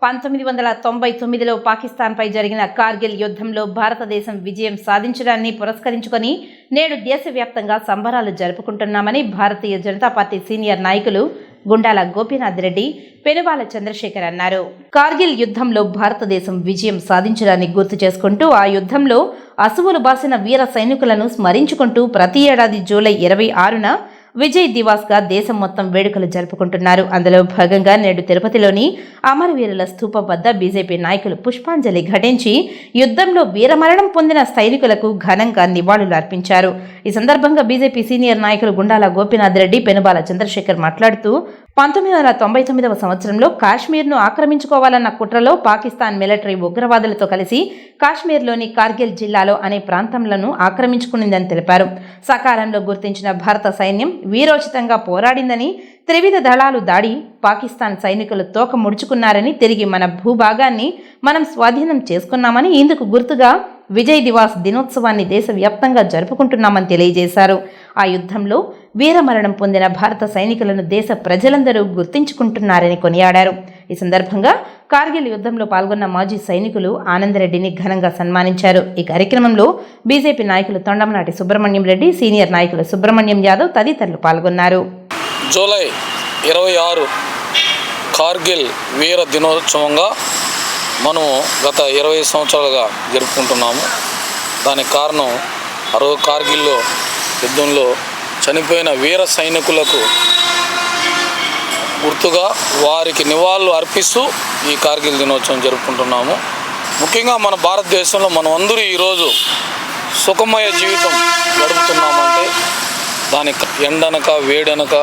1999లో పాకిస్తాన్పై జరిగిన కార్గిల్ యుద్ధంలో భారతదేశం విజయం సాధించడాన్ని పురస్కరించుకొని నేడు దేశవ్యాప్తంగా సంబరాలు జరుపుకుంటున్నామని భారతీయ జనతా పార్టీ సీనియర్ నాయకులు గుండాల గోపీనాథ్ రెడ్డి, పెనుబాల చంద్రశేఖర్ అన్నారు. కార్గిల్ యుద్ధంలో భారతదేశం విజయం సాధించడాన్ని గుర్తు చేసుకుంటూ ఆ యుద్ధంలో అసువులు బాసిన వీర సైనికులను స్మరించుకుంటూ ప్రతి ఏడాది జూలై 26న విజయ్ దివాస్గా దేశం మొత్తం వేడుకలు జరుపుకుంటున్నారు. అందులో భాగంగా నేడు తిరుపతిలోని అమరవీరుల స్థూపం వద్ద బీజేపీ నాయకులు పుష్పాంజలి ఘటించి యుద్ధంలో వీరమరణం పొందిన సైనికులకు ఘనంగా నివాళులు అర్పించారు. ఈ సందర్భంగా బీజేపీ సీనియర్ నాయకులు గుండాల గోపీనాథ్ రెడ్డి, పెనుబాల చంద్రశేఖర్ మాట్లాడుతూ 1999వ సంవత్సరంలో కాశ్మీర్ను ఆక్రమించుకోవాలన్న కుట్రలో పాకిస్తాన్ మిలిటరీ ఉగ్రవాదులతో కలిసి కాశ్మీర్లోని కార్గిల్ జిల్లాలో అనే ప్రాంతాలను ఆక్రమించుకునిందని తెలిపారు. సకాలంలో గుర్తించిన భారత సైన్యం వీరోచితంగా పోరాడిందని, త్రివిధ దళాలు దాడి పాకిస్తాన్ సైనికులు తోక ముడుచుకున్నారని, తిరిగి మన భూభాగాన్ని మనం స్వాధీనం చేసుకున్నామని, ఇందుకు గుర్తుగా విజయ్ దివాస్ దినోత్సవాన్ని దేశవ్యాప్తంగా జరుపుకుంటున్నామని తెలియజేశారు. ఆ యుద్ధంలో వీరమరణం పొందిన భారత సైనికులను దేశ ప్రజలందరూ గుర్తించుకుంటున్నారని కొనియాడారు. ఈ సందర్భంగా కార్గిల్ యుద్ధంలో పాల్గొన్న మాజీ సైనికులు ఆనందరెడ్డిని ఘనంగా సన్మానించారు. ఈ కార్యక్రమంలో బీజేపీ నాయకులు తొండమనాటి సుబ్రహ్మణ్యం రెడ్డి, సీనియర్ నాయకులు సుబ్రహ్మణ్యం యాదవ్ తదితరులు పాల్గొన్నారు. జూలై 26 కార్గిల్ వీర దినోత్సవంగా మనం గత 20 సంవత్సరాలుగా జరుపుకుంటున్నాము. దానికి కారణం కార్గిల్లో యుద్ధంలో చనిపోయిన వీర సైనికులకు గుర్తుగా వారికి నివాళులు అర్పిస్తూ ఈ కార్గిల్ దినోత్సవం జరుపుకుంటున్నాము. ముఖ్యంగా మన భారతదేశంలో మనం అందరూ ఈరోజు సుఖమయ జీవితం గడుపుతున్నామంటే దానికి ఎండనక వేడనక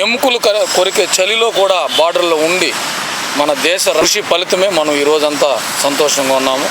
ఎముకలు కొరికే చలిలో కూడా బార్డర్లో ఉండి మన దేశ కృషి ఫలితమే మనం ఈరోజంతా సంతోషంగా ఉన్నాము.